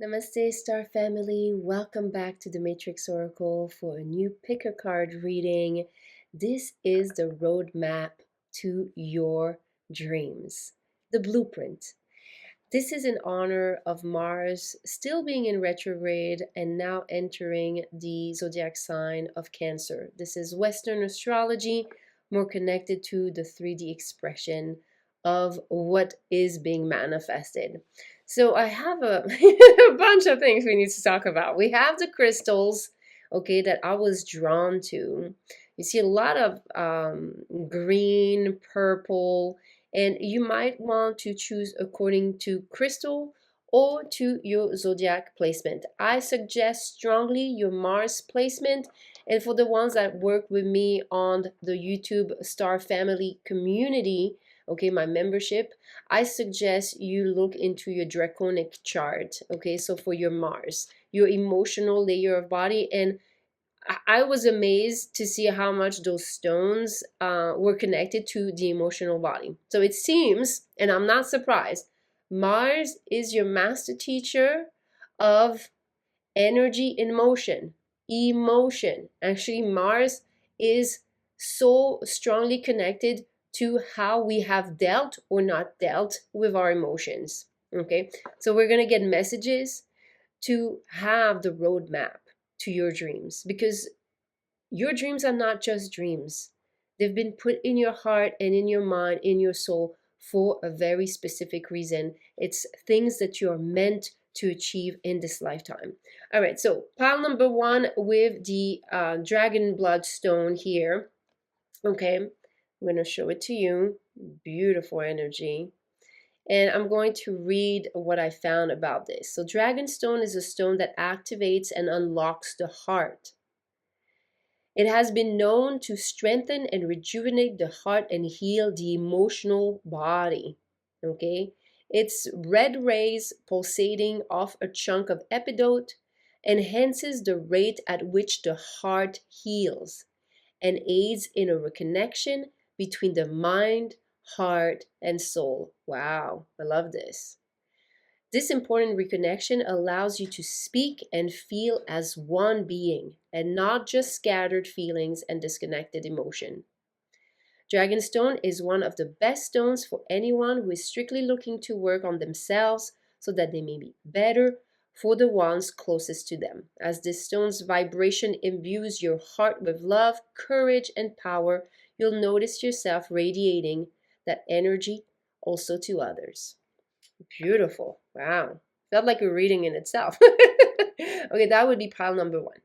Namaste, Star Family. Welcome back to the Matrix Oracle for a new pick a card reading. This is the roadmap to your dreams, the blueprint. This is in honor of Mars still being in retrograde and now entering the zodiac sign of Cancer. This is Western astrology, more connected to the 3D expression of what is being manifested. So I have a, a bunch of things we need to talk about. We have the crystals, okay, that I was drawn to. You see a lot of green, purple, and you might want to choose according to crystal or to your zodiac placement. I suggest strongly your Mars placement, and for the ones that work with me on the YouTube Star Family community, okay, my membership, I suggest you look into your draconic chart, okay, so for your Mars, your emotional layer of body. And I was amazed to see how much those stones were connected to the emotional body. So it seems, and I'm not surprised, Mars is your master teacher of energy in motion, emotion. Actually, Mars is so strongly connected to how we have dealt or not dealt with our emotions. Okay, so we're going to get messages to have the roadmap to your dreams, because your dreams are not just dreams. They've been put in your heart and in your mind, in your soul for a very specific reason. It's things that you're meant to achieve in this lifetime. All right, so pile number one with the dragon blood stone here. Okay, I'm going to show it to you. Beautiful energy. And I'm going to read what I found about this. So Dragonstone is a stone that activates and unlocks the heart. It has been known to strengthen and rejuvenate the heart and heal the emotional body. Okay? Its red rays pulsating off a chunk of epidote enhances the rate at which the heart heals and aids in a reconnection between the mind, heart, and soul. Wow, I love this. This important reconnection allows you to speak and feel as one being and not just scattered feelings and disconnected emotion. Dragonstone is one of the best stones for anyone who is strictly looking to work on themselves so that they may be better for the ones closest to them. As this stone's vibration imbues your heart with love, courage, and power, you'll notice yourself radiating that energy also to others. Beautiful. Wow. Felt like a reading in itself. Okay, that would be pile number one.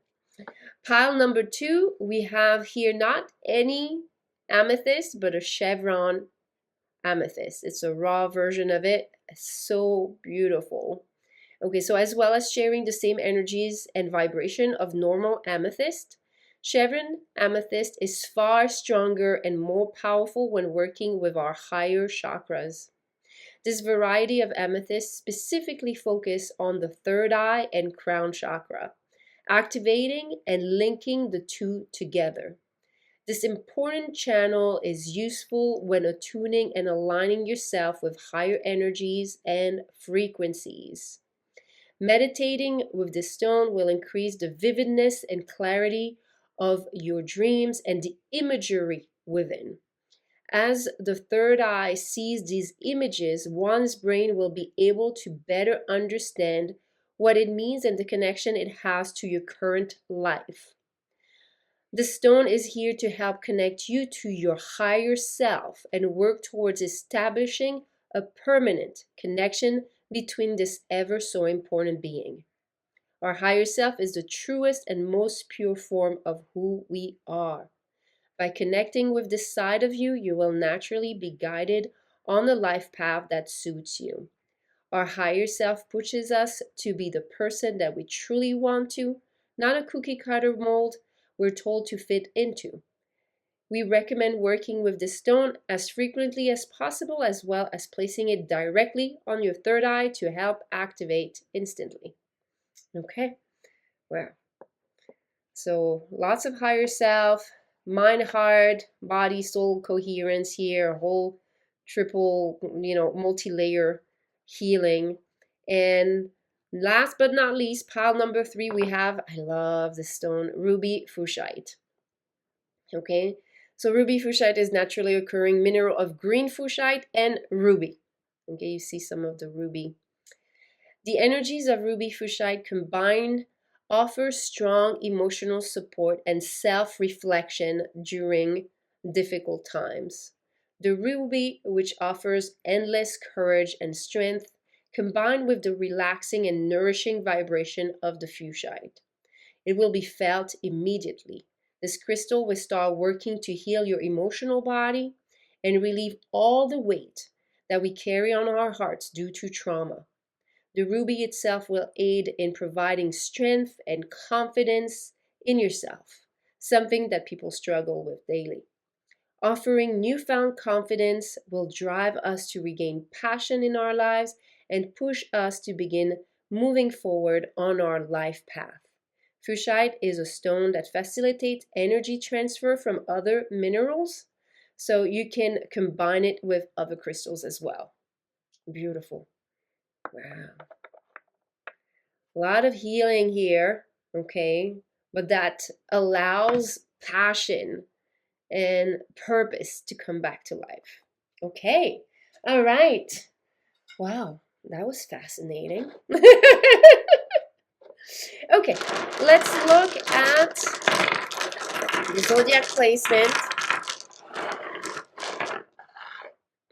Pile number two, we have here not any amethyst, but a chevron amethyst. It's a raw version of it. It's so beautiful. Okay, so as well as sharing the same energies and vibration of normal amethyst, chevron amethyst is far stronger and more powerful when working with our higher chakras. This variety of amethysts specifically focus on the third eye and crown chakra, activating and linking the two together. This important channel is useful when attuning and aligning yourself with higher energies and frequencies. Meditating with this stone will increase the vividness and clarity of your dreams and the imagery within. As the third eye sees these images, one's brain will be able to better understand what it means and the connection it has to your current life. The stone is here to help connect you to your higher self and work towards establishing a permanent connection between this ever so important being. Our higher self is the truest and most pure form of who we are. By connecting with this side of you, you will naturally be guided on the life path that suits you. Our higher self pushes us to be the person that we truly want to, not a cookie cutter mold we're told to fit into. We recommend working with this stone as frequently as possible, as well as placing it directly on your third eye to help activate instantly. Okay, well, so lots of higher self, mind, heart, body, soul coherence here, a whole triple, multi-layer healing. And Last but not least, pile number 3, we have, I love this stone, ruby Fuschite. Okay, so ruby Fuschite is naturally occurring mineral of green Fuschite and ruby. Okay, you see some of the ruby. The energies of ruby Fuschite combined offer strong emotional support and self-reflection during difficult times. The ruby, which offers endless courage and strength, combined with the relaxing and nourishing vibration of the Fuschite. It will be felt immediately. This crystal will start working to heal your emotional body and relieve all the weight that we carry on our hearts due to trauma. The ruby itself will aid in providing strength and confidence in yourself, something that people struggle with daily. Offering newfound confidence will drive us to regain passion in our lives and push us to begin moving forward on our life path. Fuschite is a stone that facilitates energy transfer from other minerals, so you can combine it with other crystals as well. Beautiful. Wow. A lot of healing here, okay? But that allows passion and purpose to come back to life. Okay. All right. Wow, that was fascinating. Okay, let's look at the zodiac placement.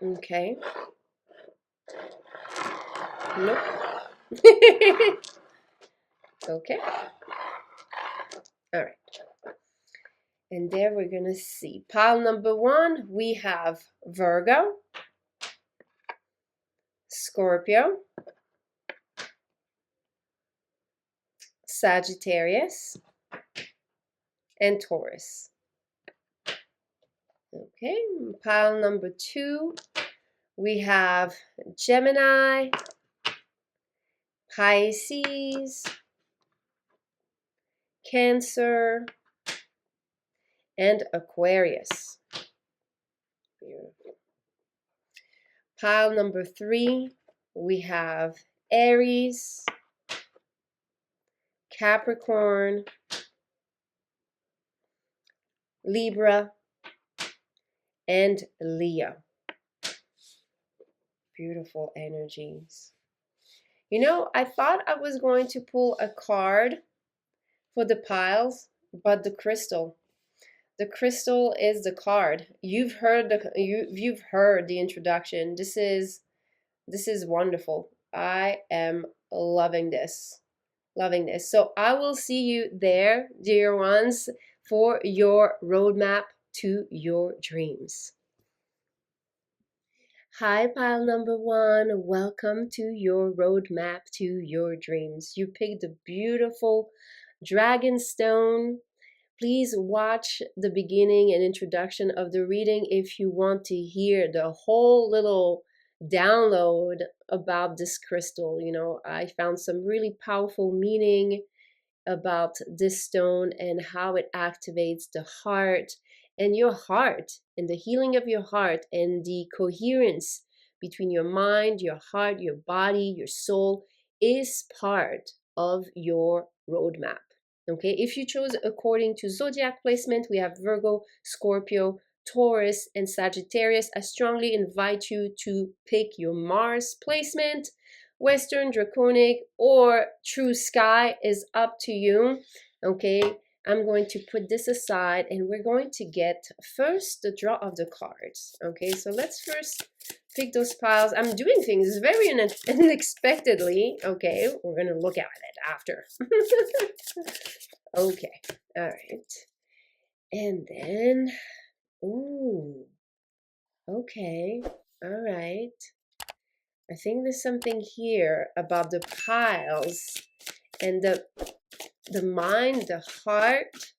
Okay. Nope. Okay. All right. And there we're going to see pile number 1, we have Virgo, Scorpio, Sagittarius, and Taurus. Okay, pile number 2, we have Gemini, Pisces, Cancer, and Aquarius. Beautiful. Pile number 3, we have Aries, Capricorn, Libra, and Leo. Beautiful energies. You know, I thought I was going to pull a card for the piles, but the crystal is the card. You've heard the introduction. This is wonderful. I am loving this. Loving this. So I will see you there, dear ones, for your roadmap to your dreams. Hi, pile number 1. Welcome to your roadmap to your dreams. You picked a beautiful dragon stone. Please watch the beginning and introduction of the reading if you want to hear the whole little download about this crystal. You know, I found some really powerful meaning about this stone and how it activates the heart and your heart and the healing of your heart and the coherence between your mind, your heart, your body, your soul is part of your roadmap. Okay, if you chose according to zodiac placement, we have Virgo, Scorpio, Taurus, and Sagittarius. I strongly invite you to pick your Mars placement. Western, Draconic, or True Sky is up to you. Okay, I'm going to put this aside and we're going to get first the draw of the cards. Okay, so let's first pick those piles. I'm doing things very unexpectedly. Okay, we're going to look at it after. Okay, all right. And then, ooh, okay, all right. I think there's something here about the piles and the mind, the heart,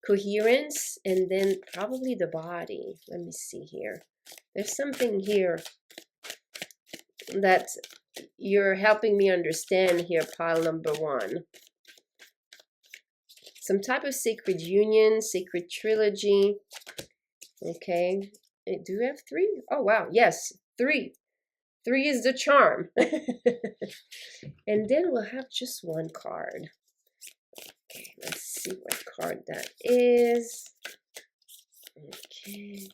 coherence, and then probably the body. Let me see here. There's something here that you're helping me understand here, pile number 1. Some type of sacred union, sacred trilogy. Okay. Do we have 3? Oh, wow. Yes, 3. 3 is the charm. And then we'll have just one card. Okay, let's see what card that is. Okay.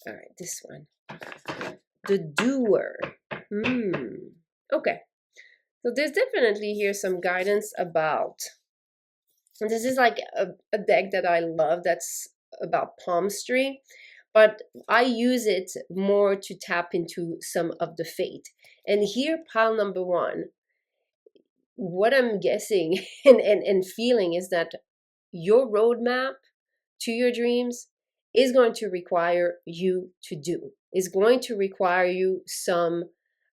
All right, this one. The Doer. Okay. So there's definitely here some guidance about, and this is like a deck that I love that's about palmistry, but I use it more to tap into some of the fate. And here, pile number one, what I'm guessing and feeling is that your roadmap to your dreams is going to require you to do, is going to require you some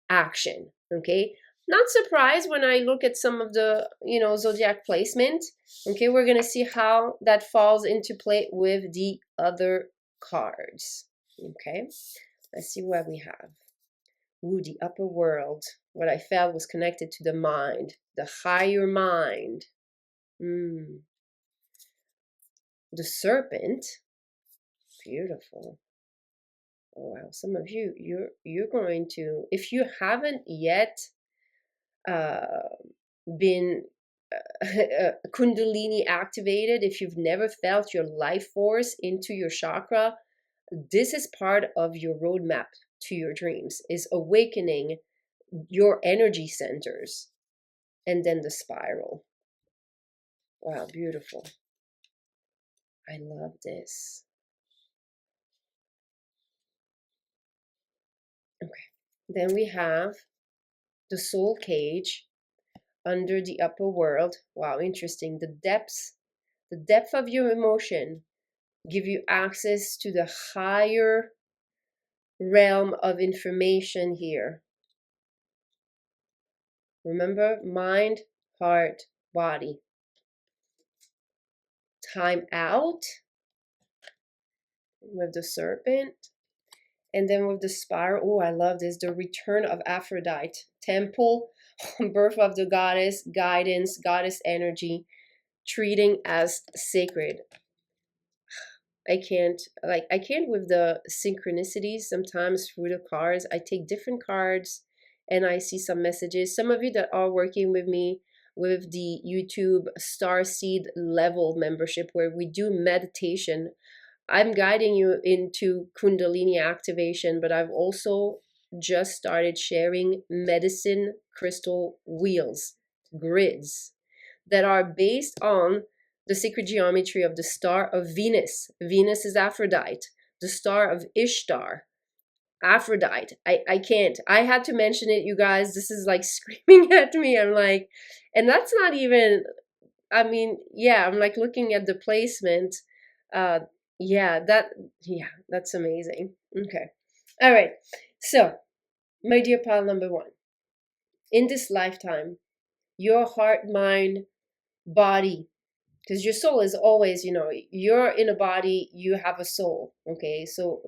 action. Okay, not surprised when I look at some of the zodiac placement. Okay, we're gonna see how that falls into play with the other cards. Okay, let's see what we have. Ooh, the upper world. What I felt was connected to the mind, the higher mind. The serpent. Beautiful. Oh wow, some of you, you're going to, if you haven't yet been Kundalini activated, if you've never felt your life force into your chakra, this is part of your roadmap to your dreams, is awakening your energy centers. And then the spiral. Wow, beautiful. I love this. Okay. Then we have the soul cage under the upper world. Wow, interesting. The depth of your emotion give you access to the higher realm of information here. Remember, mind, heart, body. Time out with the serpent. And then with the spiral, oh, I love this. The return of Aphrodite. Temple, birth of the goddess, guidance, goddess energy, treating as sacred. I can't with the synchronicities sometimes through the cards. I take different cards and I see some messages. Some of you that are working with me with the YouTube Starseed level membership where we do meditation, I'm guiding you into Kundalini activation, but I've also just started sharing medicine crystal wheels, grids that are based on the sacred geometry of the star of Venus. Venus is Aphrodite. The star of Ishtar, Aphrodite. I can't. I had to mention it, you guys. This is like screaming at me. I'm like, and that's not even, I mean, yeah, I'm like looking at the placement. Yeah, that's amazing. Okay. All right. So, my dear pal number one, in this lifetime, your heart, mind, body, because your soul is always, you're in a body, you have a soul. Okay. So,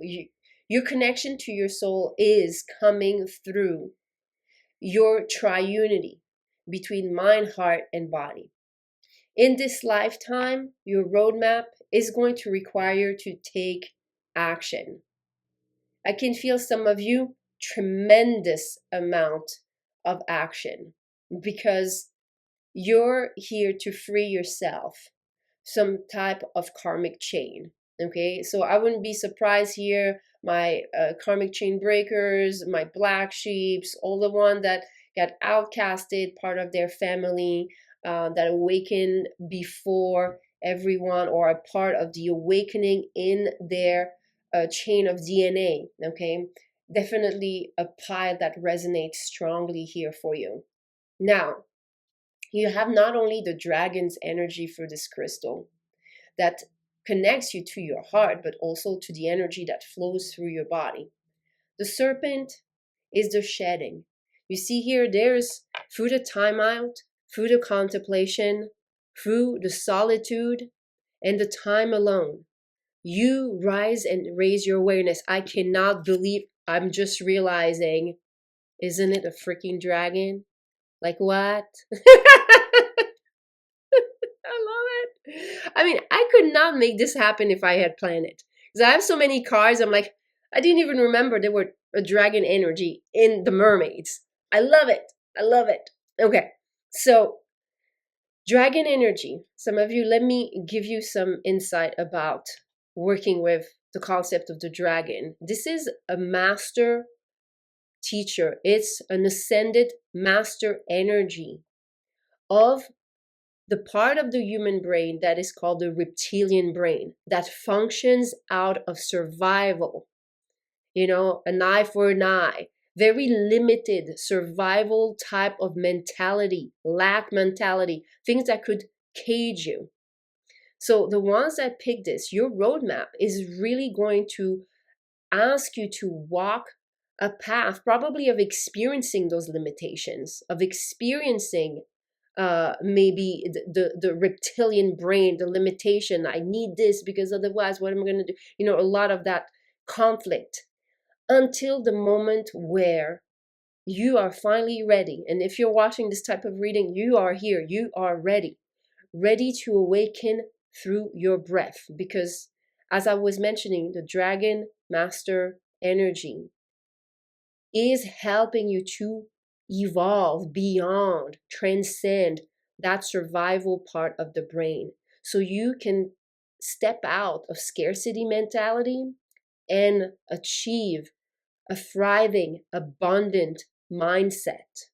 your connection to your soul is coming through your triunity between mind, heart, and body. In this lifetime, your roadmap is going to require you to take action. I can feel some of you tremendous amount of action because you're here to free yourself some type of karmic chain. Okay, so I wouldn't be surprised here. My karmic chain breakers, my black sheeps, all the one that got outcasted, part of their family, that awakened before everyone, or a part of the awakening in their chain of DNA. Okay, definitely a pile that resonates strongly here for you. Now, you have not only the dragon's energy for this crystal that connects you to your heart, but also to the energy that flows through your body. The serpent is the shedding. You see here, there's through the time out, through the contemplation, through the solitude, and the time alone, you rise and raise your awareness. I cannot believe I'm just realizing, isn't it a freaking dragon? Like what? I love it. I mean, I could not make this happen if I had planned it. Because I have so many cards, I'm like, I didn't even remember there were a dragon energy in the mermaids. I love it. I love it. Okay, so dragon energy. Some of you, let me give you some insight about working with the concept of the dragon. This is a master teacher, it's an ascended master energy of the part of the human brain that is called the reptilian brain that functions out of survival. You know, an eye for an eye, very limited survival type of mentality, lack mentality, things that could cage you. So the ones that pick this, your roadmap is really going to ask you to walk a path probably of experiencing those limitations, of experiencing maybe the reptilian brain, the limitation. I need this because otherwise what am I going to do? You know, a lot of that conflict until the moment where you are finally ready. And if you're watching this type of reading, you are here, you are ready, ready to awaken through your breath. Because as I was mentioning, the dragon master energy is helping you to evolve beyond, transcend that survival part of the brain. So you can step out of scarcity mentality and achieve a thriving, abundant mindset.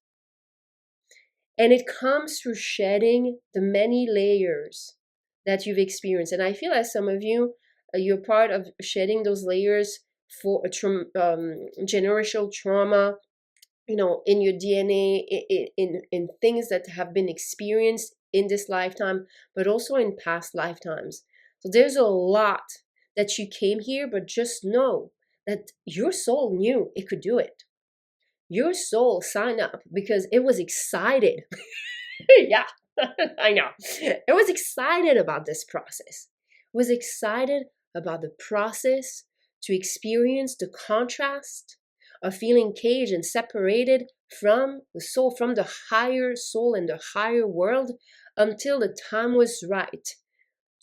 And it comes through shedding the many layers that you've experienced. And I feel as some of you, you're part of shedding those layers for a generational trauma, you know, in your DNA, in things that have been experienced in this lifetime, but also in past lifetimes. So there's a lot that you came here, but just know that your soul knew it could do it. Your soul signed up because it was excited. Yeah, I know. It was excited about this process. It was excited about the process to experience the contrast of feeling caged and separated from the soul, from the higher soul and the higher world, until the time was right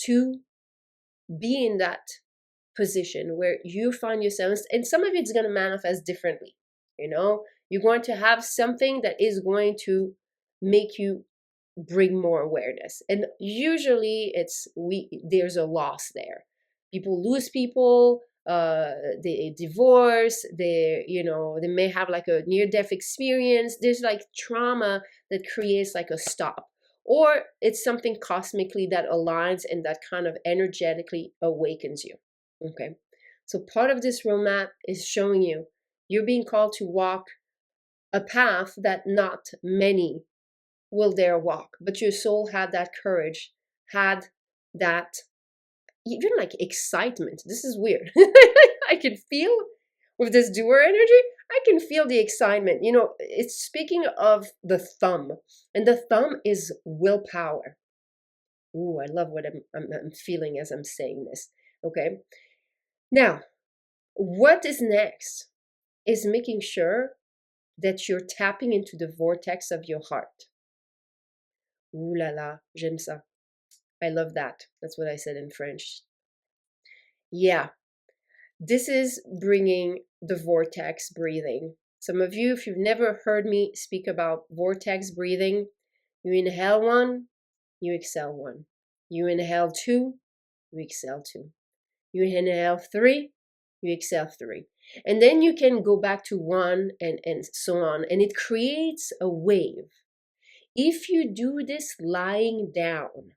to be in that position where you find yourselves, and some of it's going to manifest differently. You know, you're going to have something that is going to make you bring more awareness, and usually there's a loss there. People lose people, they divorce, they may have like a near-death experience. There's like trauma that creates like a stop, or it's something cosmically that aligns and that kind of energetically awakens you. Okay, so part of this roadmap is showing you you're being called to walk a path that not many will dare walk, but your soul had that courage, had that even like excitement. This is weird. I can feel with this doer energy, I can feel the excitement. You know, it's speaking of the thumb, and the thumb is willpower. Ooh, I love what I'm feeling as I'm saying this. Okay, now what is next is making sure that you're tapping into the vortex of your heart. Ooh la la, j'aime ça. I love that. That's what I said in French. Yeah, this is bringing the vortex breathing. Some of you, if you've never heard me speak about vortex breathing, you inhale one, you exhale one. You inhale two, you exhale two. You inhale three, you exhale three. And then you can go back to one and so on. And it creates a wave. If you do this lying down,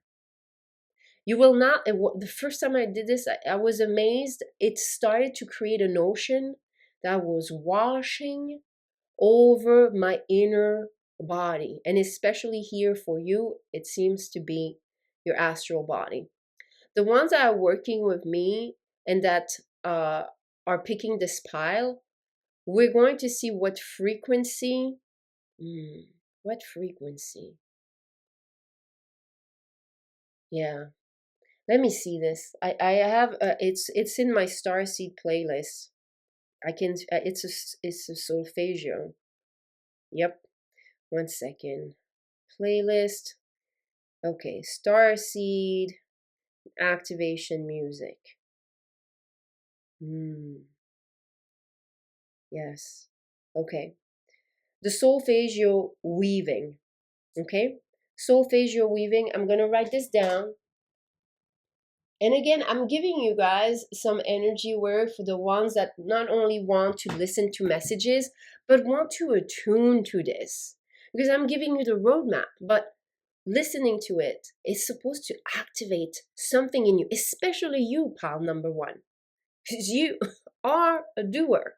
you will not. The first time I did this, I was amazed. It started to create an ocean that was washing over my inner body. And especially here for you, it seems to be your astral body. The ones that are working with me and that are picking this pile, we're going to see what frequency. What frequency? Yeah. Let me see this. I have it's in my starseed playlist. I can it's a solfeggio. Yep. 1 second. Playlist. Okay, starseed activation music. Yes. Okay. the solfeggio weaving. Okay, solfeggio weaving. I'm gonna write this down. And again, I'm giving you guys some energy work for the ones that not only want to listen to messages, but want to attune to this. Because I'm giving you the roadmap, but listening to it is supposed to activate something in you, especially you, pal number one. Because you are a doer.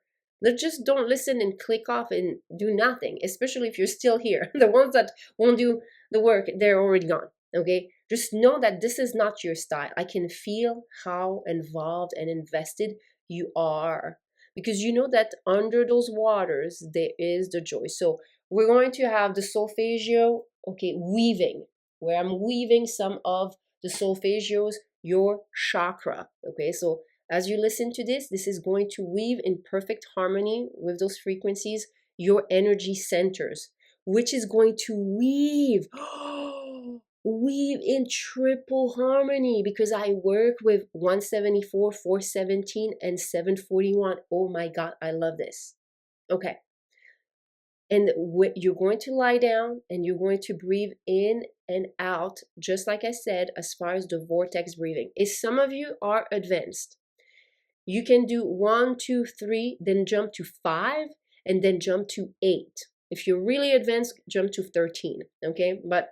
Just don't listen and click off and do nothing, especially if you're still here. The ones that won't do the work, they're already gone. Okay? Just know that this is not your style. I can feel how involved and invested you are. Because you know that under those waters, there is the joy. So we're going to have the solfeggio, okay, weaving, where I'm weaving some of the solfeggios, your chakra. Okay, so as you listen to this, this is going to weave in perfect harmony with those frequencies, your energy centers, which is going to weave, weave in triple harmony, because I work with 174, 417, and 741. Oh my God, I love this. Okay. And you're going to lie down and you're going to breathe in and out, just like I said, as far as the vortex breathing. If some of you are advanced, you can do 1, 2, 3, then jump to 5, and then jump to 8. If you're really advanced, jump to 13, okay? But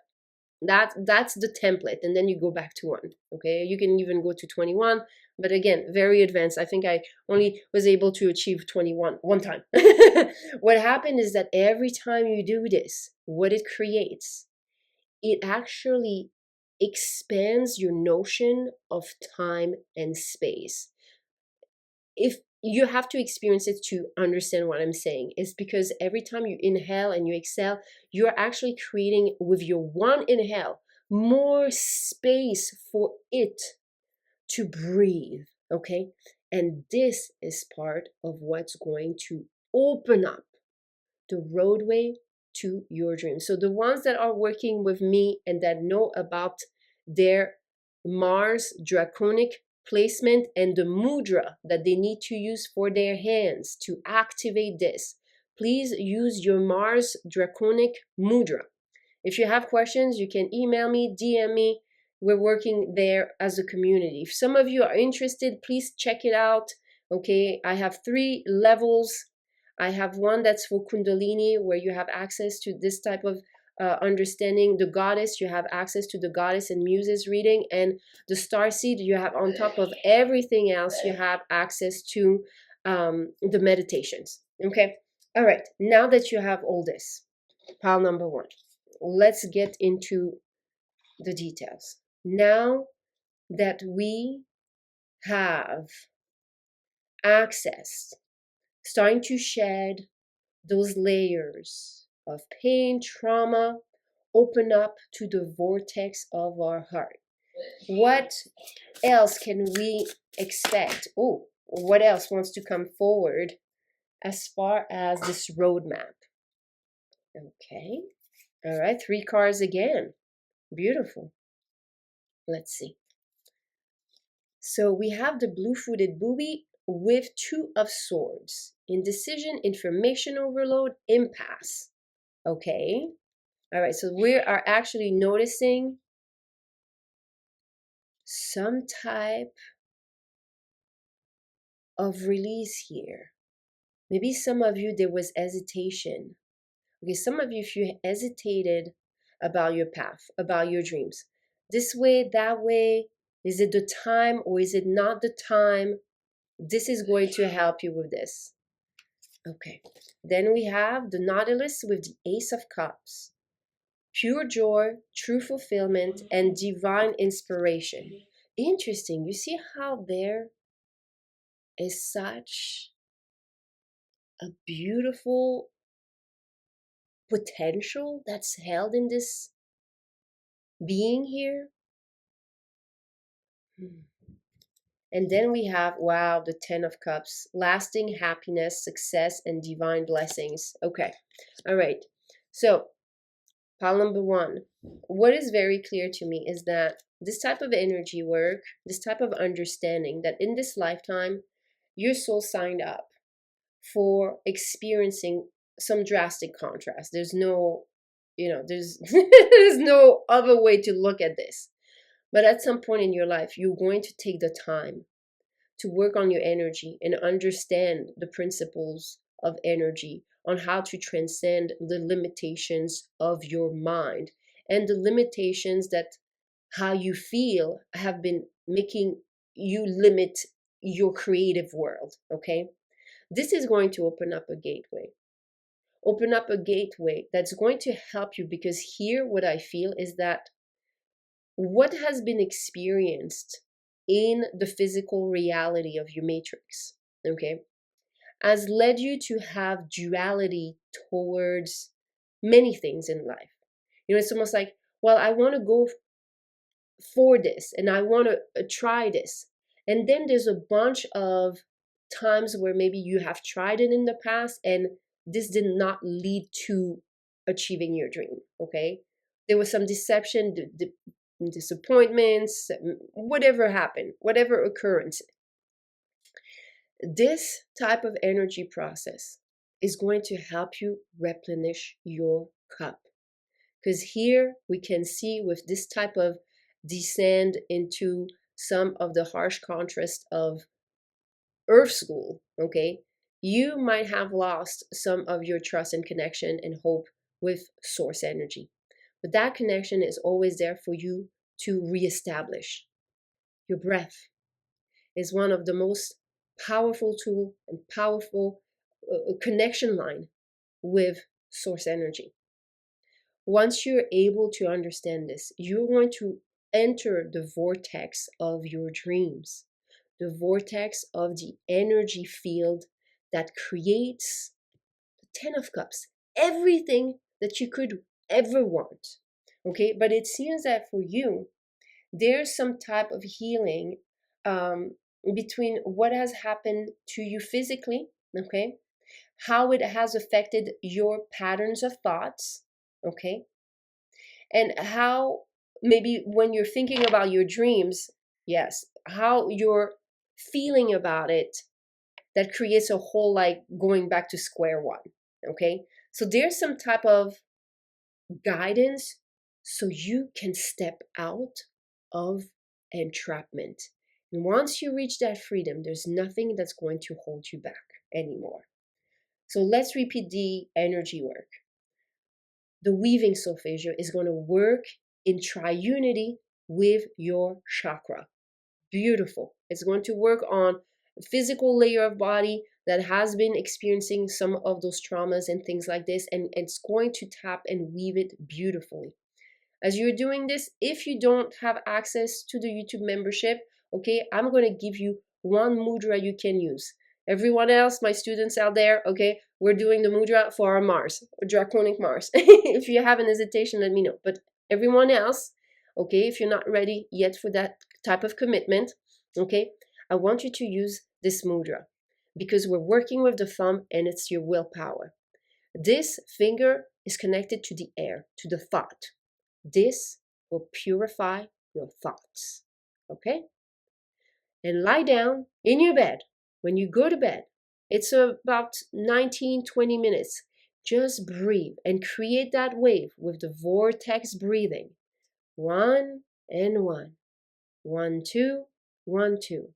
that's the template, and then you go back to 1, okay? You can even go to 21, but again, very advanced. I think I only was able to achieve 21 one time. What happened is that every time you do this, what it creates, it actually expands your notion of time and space. If you have to experience it to understand what I'm saying, is because every time you inhale and you exhale, you're actually creating with your one inhale more space for it to breathe, okay? And this is part of what's going to open up the roadway to your dreams. So the ones that are working with me and that know about their Mars draconic placement and the mudra that they need to use for their hands to activate this, please use your Mars draconic mudra. If you have questions, you can email me, DM me. We're working there as a community. If some of you are interested, please check it out. Okay, I have 3 levels. I have one that's for Kundalini, where you have access to this type of understanding. The goddess, you have access to the goddess and Muses reading. And the starseed, you have on top of everything else, you have access to the meditations. Okay, all right, now that you have all this, pile number 1, let's get into the details. Now that we have access, starting to shed those layers of pain, trauma, open up to the vortex of our heart. What else can we expect? Oh, what else wants to come forward as far as this roadmap? Okay. All right, 3 cards again. Beautiful. Let's see. So we have the blue-footed booby with 2 of swords. Indecision, information overload, impasse. Okay. All right, so we are actually noticing some type of release here. Maybe some of you, there was hesitation. Okay, some of you, if you hesitated about your path, about your dreams, this way, that way, is it the time or is it not the time? This is going to help you with this. Okay, then we have the Nautilus with the Ace of Cups. Pure joy, true fulfillment, and divine inspiration. Interesting. You see how there is such a beautiful potential that's held in this being here? And then we have, wow, the 10 of Cups. Lasting happiness, success, and divine blessings. Okay. All right. So, pile number 1. What is very clear to me is that this type of energy work, this type of understanding that in this lifetime, your soul signed up for experiencing some drastic contrast. There's no, there's there's no other way to look at this. But at some point in your life, you're going to take the time to work on your energy and understand the principles of energy, on how to transcend the limitations of your mind and the limitations that how you feel have been making you limit your creative world. Okay, this is going to open up a gateway that's going to help you, because here what I feel is that what has been experienced in the physical reality of your matrix, okay, has led you to have duality towards many things in life. It's almost like, well, I want to go for this and I want to try this. And then there's a bunch of times where maybe you have tried it in the past and this did not lead to achieving your dream, okay? There was some deception, disappointments, whatever happened, whatever occurrence. This type of energy process is going to help you replenish your cup. Because here we can see with this type of descend into some of the harsh contrast of Earth School, okay, you might have lost some of your trust and connection and hope with source energy. But that connection is always there for you to reestablish. Your breath is one of the most powerful tool and powerful connection line with source energy. Once you're able to understand this, you're going to enter the vortex of your dreams, the vortex of the energy field that creates the Ten of Cups, everything that you could ever want. Okay, but it seems that for you, there's some type of healing between what has happened to you physically, okay, how it has affected your patterns of thoughts, okay, and how maybe when you're thinking about your dreams, yes, how you're feeling about it, that creates a whole like going back to square one, okay? So there's some type of guidance so you can step out of entrapment. And once you reach that freedom, there's nothing that's going to hold you back anymore. So let's repeat the energy work. The weaving solfeggio is going to work in triunity with your chakra. Beautiful. It's going to work on a physical layer of body that has been experiencing some of those traumas and things like this, and it's going to tap and weave it beautifully. As you're doing this, if you don't have access to the YouTube membership, okay, I'm going to give you one mudra you can use. Everyone else, my students out there, okay, we're doing the mudra for our Mars, draconic Mars. If you have an hesitation, let me know. But everyone else, okay, if you're not ready yet for that type of commitment, okay, I want you to use this mudra because we're working with the thumb and it's your willpower. This finger is connected to the air, to the thought. This will purify your thoughts, okay? And lie down in your bed. When you go to bed, it's about 19-20 minutes. Just breathe and create that wave with the vortex breathing. 1 and 1. 1, 2, 1, 2.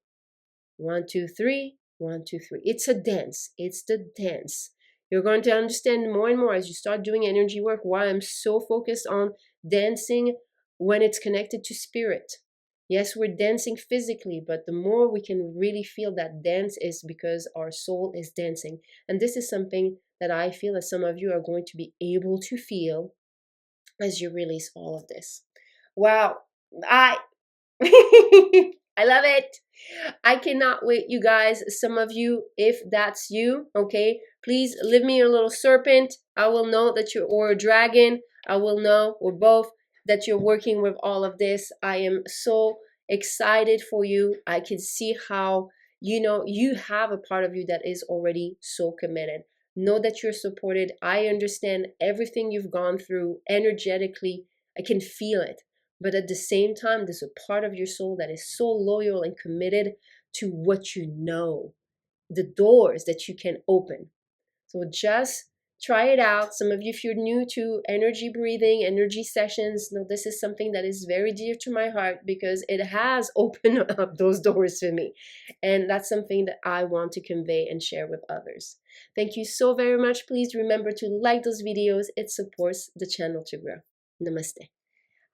1, 2, 3, 1, 2, 3. It's a dance. It's the dance. You're going to understand more and more as you start doing energy work why I'm so focused on dancing when it's connected to spirit. Yes, we're dancing physically, but the more we can really feel that dance is because our soul is dancing. And this is something that I feel that some of you are going to be able to feel as you release all of this. Wow. I love it. I cannot wait, you guys. Some of you, if that's you, okay, please leave me your little serpent. I will know that you're, or a dragon. I will know, or both, that you're working with all of this. I am so excited for you. I can see how, you have a part of you that is already so committed. Know that you're supported. I understand everything you've gone through energetically. I can feel it. But at the same time, there's a part of your soul that is so loyal and committed to what you know, the doors that you can open. So just Try it out. Some of you, if you're new to energy breathing, energy sessions, know this is something that is very dear to my heart because it has opened up those doors for me. And that's something that I want to convey and share with others. Thank you so very much. Please remember to like those videos. It supports the channel to grow. Namaste.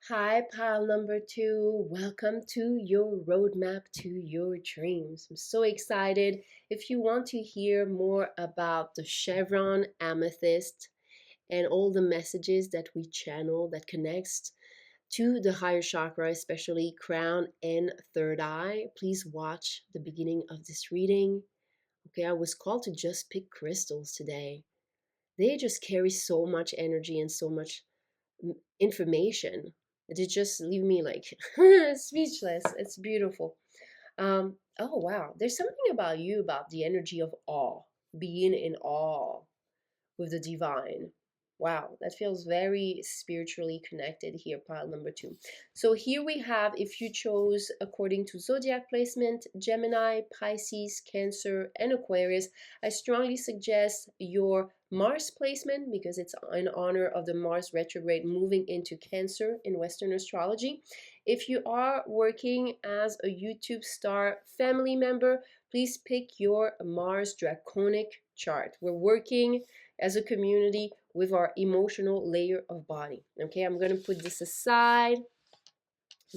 Hi, pile number 2. Welcome to your roadmap to your dreams. I'm so excited. If you want to hear more about the Chevron, Amethyst, and all the messages that we channel that connects to the higher chakra, especially crown and third eye, please watch the beginning of this reading. Okay, I was called to just pick crystals today. They just carry so much energy and so much information. It just leave me like speechless. It's beautiful. Oh wow, there's something about you, about the energy of awe, being in awe with the divine. Wow, that feels very spiritually connected here, pile number 2. So here we have, if you chose according to zodiac placement, Gemini, Pisces, Cancer, and Aquarius, I strongly suggest your Mars placement because it's in honor of the Mars retrograde moving into Cancer in Western astrology. If you are working as a YouTube star family member, please pick your Mars draconic chart. We're working as a community with our emotional layer of body. Okay, I'm going to put this aside.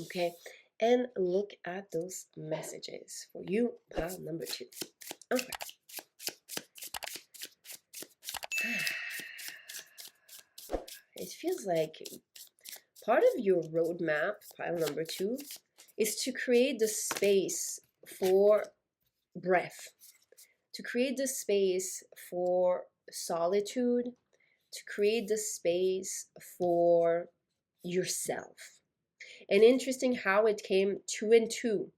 Okay, and look at those messages for you, pile number 2. Okay. It feels like part of your roadmap, pile number 2, is to create the space for breath, to create the space for solitude, to create the space for yourself. And interesting how it came 2 and 2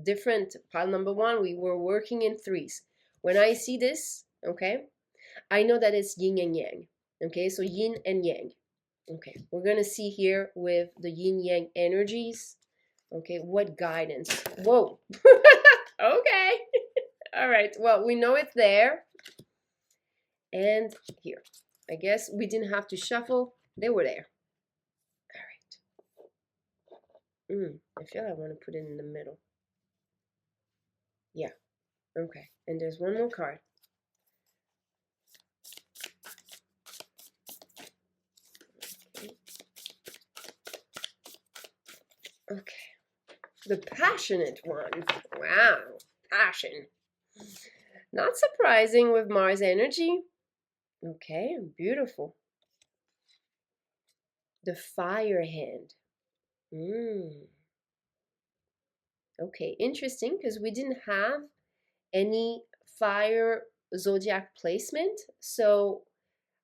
different. Pile number 1, we were working in threes. When I see this, okay, I know that it's yin and yang. Okay, so yin and yang. Okay, we're gonna see here with the yin yang energies. Okay, what guidance? Whoa. Okay. All right, well, we know it's there. And here, I guess we didn't have to shuffle, they were there. All right. I feel I want to put it in the middle. Yeah, okay. And there's one more card. Okay, the passionate one. Wow, passion. Not surprising with Mars energy. Okay, beautiful. The fire hand. Okay, interesting, because we didn't have any fire zodiac placement. So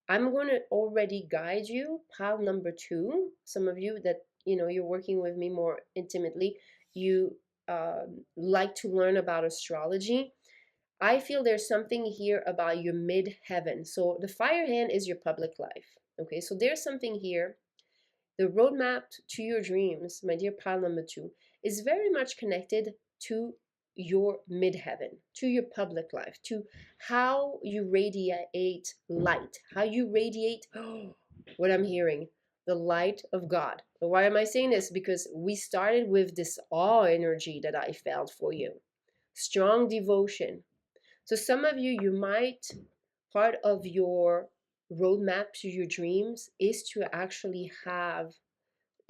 I'm going to already guide you, pile number 2. Some of you that, you're working with me more intimately, you like to learn about astrology. I feel there's something here about your mid-heaven. So the fire hand is your public life. Okay, so there's something here. The roadmap to your dreams, my dear pile number 2, is very much connected to your midheaven, to your public life, to how you radiate light, how you radiate what I'm hearing, the light of God. But why am I saying this? Because we started with this awe energy that I felt for you, strong devotion. So some of you, you might, part of your roadmap to your dreams is to actually have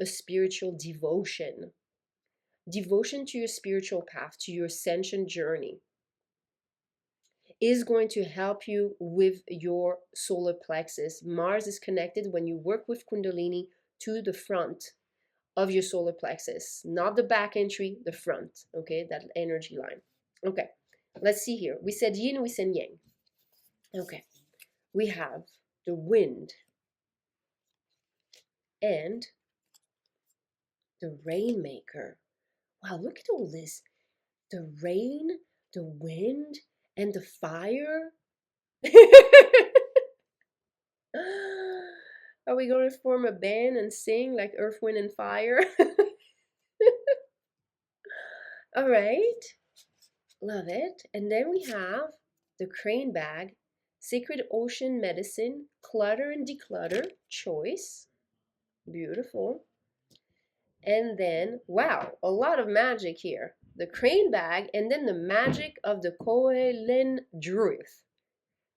a spiritual devotion to your spiritual path, to your ascension journey, is going to help you with your solar plexus. Mars is connected when you work with Kundalini to the front of your solar plexus, not the back entry, the front, okay, that energy line. Okay, let's see here. We said yin, we said yang. Okay, we have the wind and the rainmaker. Wow, look at all this. The rain, the wind, and the fire. Are we going to form a band and sing like Earth, Wind, and Fire? All right. Love it. And then we have the crane bag Sacred ocean medicine, clutter and declutter, choice. Beautiful. And then, wow, a lot of magic here. The crane bag, and then the magic of the Kohelin Druith.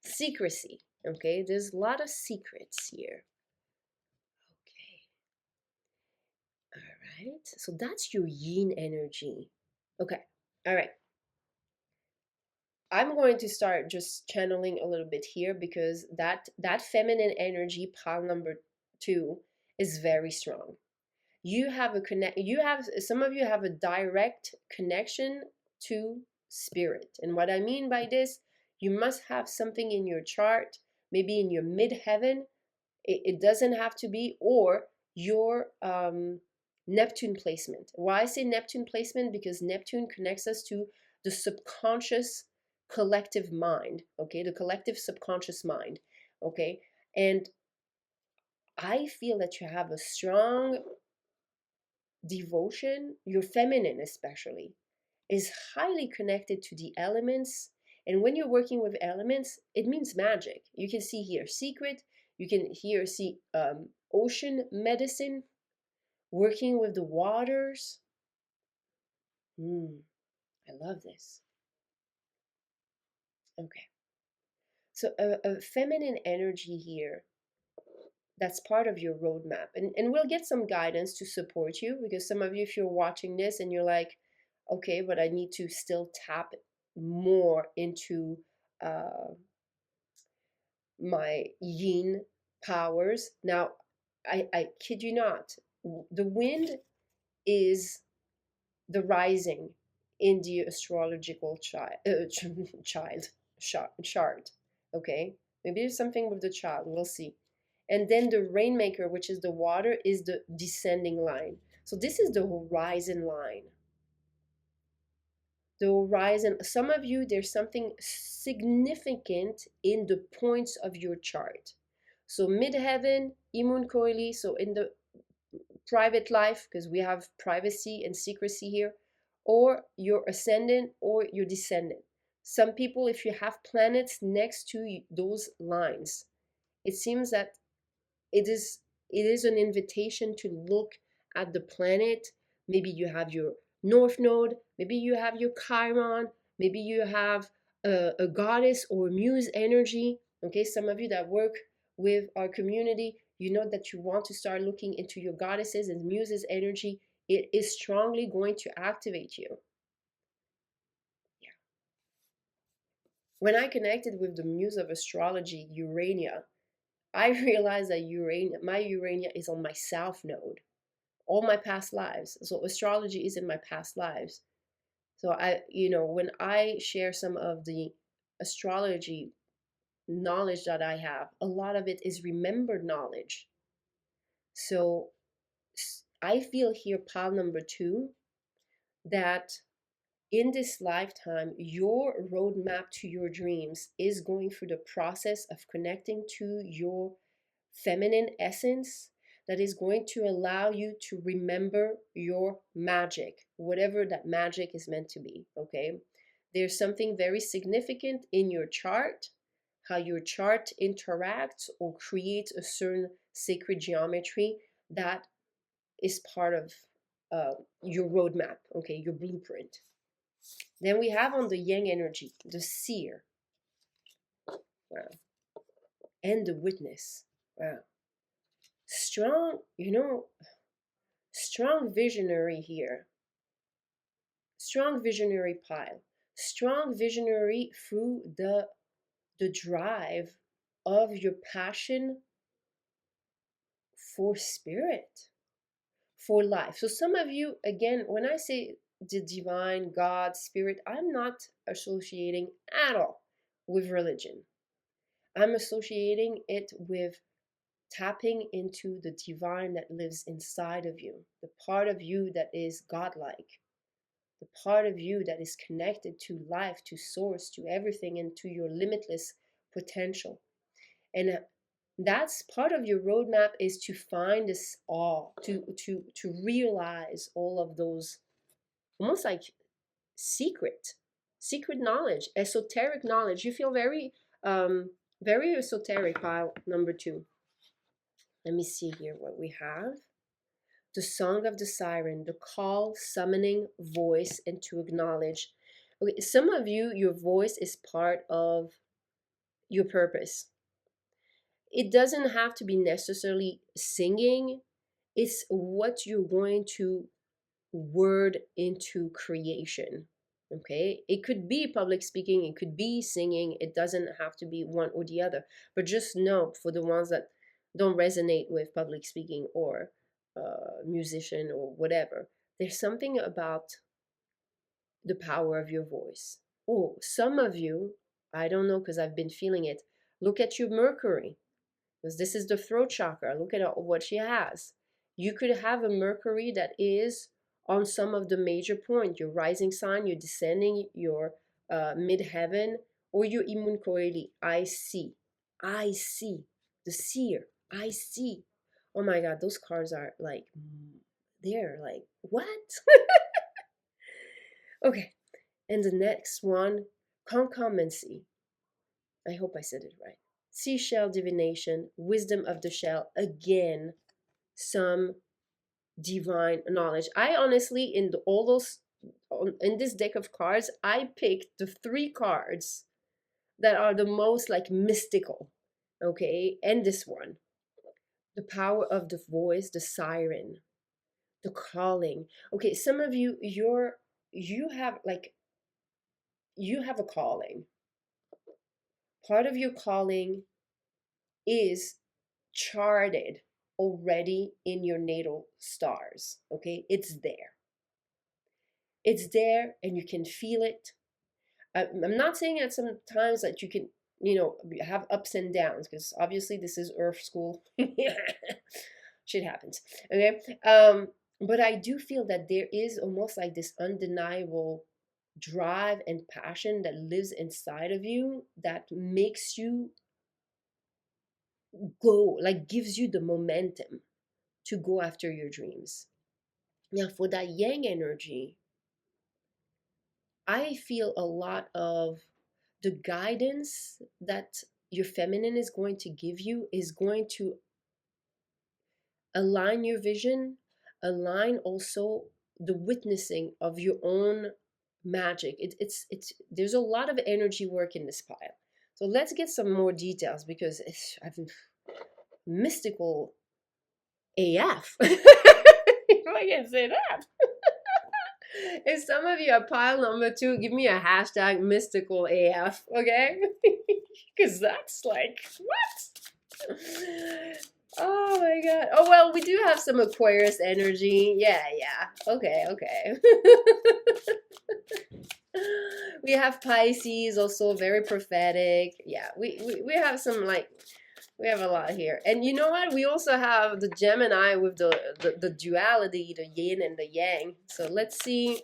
Secrecy. Okay, there's a lot of secrets here. Okay, all right. So that's your yin energy. Okay, all right. I'm going to start just channeling a little bit here because that feminine energy, pile number 2, is very strong. You have a connect. You have some of you have a direct connection to spirit, and what I mean by this, you must have something in your chart, maybe in your midheaven. It doesn't have to be, or your Neptune placement. Why I say Neptune placement? Because Neptune connects us to the subconscious collective mind, okay, the collective subconscious mind, okay. And I feel that you have a strong devotion, your feminine especially, is highly connected to the elements. And when you're working with elements, it means magic. You can see here secret, you can here see ocean medicine, working with the waters. I love this. Okay. So a feminine energy here, that's part of your roadmap. And we'll get some guidance to support you, because some of you, if you're watching this and you're like, okay, but I need to still tap more into my yin powers. Now, I kid you not, the wind is the rising in the astrological chart. Okay, maybe there's something with the child. We'll see. And then the rainmaker, which is the water, is the descending line. So this is the horizon line. The horizon. Some of you, there's something significant in the points of your chart. So midheaven, imun coeli. So in the private life, because we have privacy and secrecy here, or your ascendant or your descendant. Some people, if you have planets next to those lines, it seems that it is an invitation to look at the planet. Maybe you have your north node, maybe you have your chiron, maybe you have a goddess or muse energy. Okay, some of you that work with our community, you know that you want to start looking into your goddesses and muses energy. It is strongly going to activate you. Yeah. When I connected with the muse of astrology, Urania, I realized that my Urania is on my south node, all my past lives. So astrology is in my past lives. So when I share some of the astrology knowledge that I have, a lot of it is remembered knowledge. So I feel here, pile number 2, that in this lifetime, your roadmap to your dreams is going through the process of connecting to your feminine essence that is going to allow you to remember your magic, whatever that magic is meant to be, okay? There's something very significant in your chart, how your chart interacts or creates a certain sacred geometry that is part of your roadmap, okay, your blueprint. Then we have on the yang energy, the seer, wow, and the witness, wow. Strong, strong visionary here. Strong visionary pile. Strong visionary through the drive of your passion for spirit, for life. So some of you, again, when I say the divine, God, spirit, I'm not associating at all with religion. I'm associating it with tapping into the divine that lives inside of you, the part of you that is godlike, the part of you that is connected to life, to source, to everything, and to your limitless potential. And that's part of your roadmap, is to find this all, to realize all of those almost like secret knowledge, esoteric knowledge. You feel very Very esoteric, pile number 2. Let me see here what we have. The song of the siren, the call, summoning voice, and to acknowledge. Okay, some of you, your voice is part of your purpose. It doesn't have to be necessarily singing, it's what you're going to word into creation. Okay, it could be public speaking, it could be singing, it doesn't have to be one or the other. But just know, for the ones that don't resonate with public speaking or musician or whatever, there's something about the power of your voice. Oh, some of you, I don't know because I've been feeling it, look at your Mercury, because this is the throat chakra. Look at what she has. You could have a Mercury that is on some of the major points, your rising sign, your descending, your midheaven, or your Imun Koeli. I see. I see. The seer. I see. Oh my God, those cards are like, they're like, what? Okay, and the next one, concommency. I hope I said it right. Seashell divination, wisdom of the shell. Again, some divine knowledge. I honestly, in all those, in this deck of cards, I picked the 3 cards that are the most like mystical. Okay, and this one, the power of the voice, the siren, the calling. Okay, some of you, you have like, you have a calling. Part of your calling is charted already in your natal stars. Okay, it's there. It's there, and you can feel it. I'm not saying that sometimes that you can, have ups and downs, because obviously this is Earth school. Shit happens. Okay, but I do feel that there is almost like this undeniable drive and passion that lives inside of you that makes you go, like gives you the momentum to go after your dreams. Now, for that yang energy, I feel a lot of the guidance that your feminine is going to give you is going to align your vision, align also the witnessing of your own magic. It's there's a lot of energy work in this pile. So let's get some more details, because I've mystical AF. If I can say that. If some of you are pile number 2, give me a hashtag mystical AF, okay? Because that's like, what? Oh my God. Oh, well, we do have some Aquarius energy. Yeah. Okay. We have Pisces, also very prophetic. Yeah, we have some like, we have a lot here. And you know what? We also have the Gemini with the duality, the yin and the yang. So let's see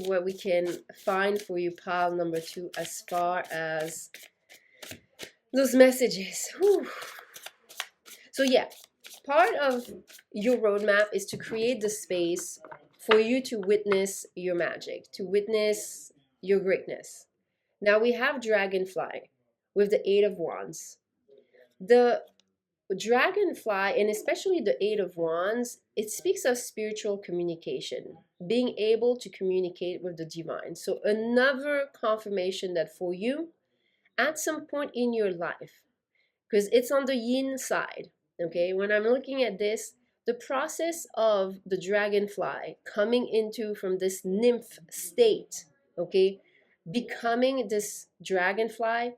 what we can find for you, pile number 2, as far as those messages. Whew. So yeah, part of your roadmap is to create the space for you to witness your magic, to witness your greatness. Now we have Dragonfly with the 8 of Wands. The Dragonfly, and especially the 8 of Wands, it speaks of spiritual communication, being able to communicate with the divine. So another confirmation that for you, at some point in your life, because it's on the yin side, okay, when I'm looking at this, the process of the dragonfly coming into from this nymph state, okay, becoming this dragonfly,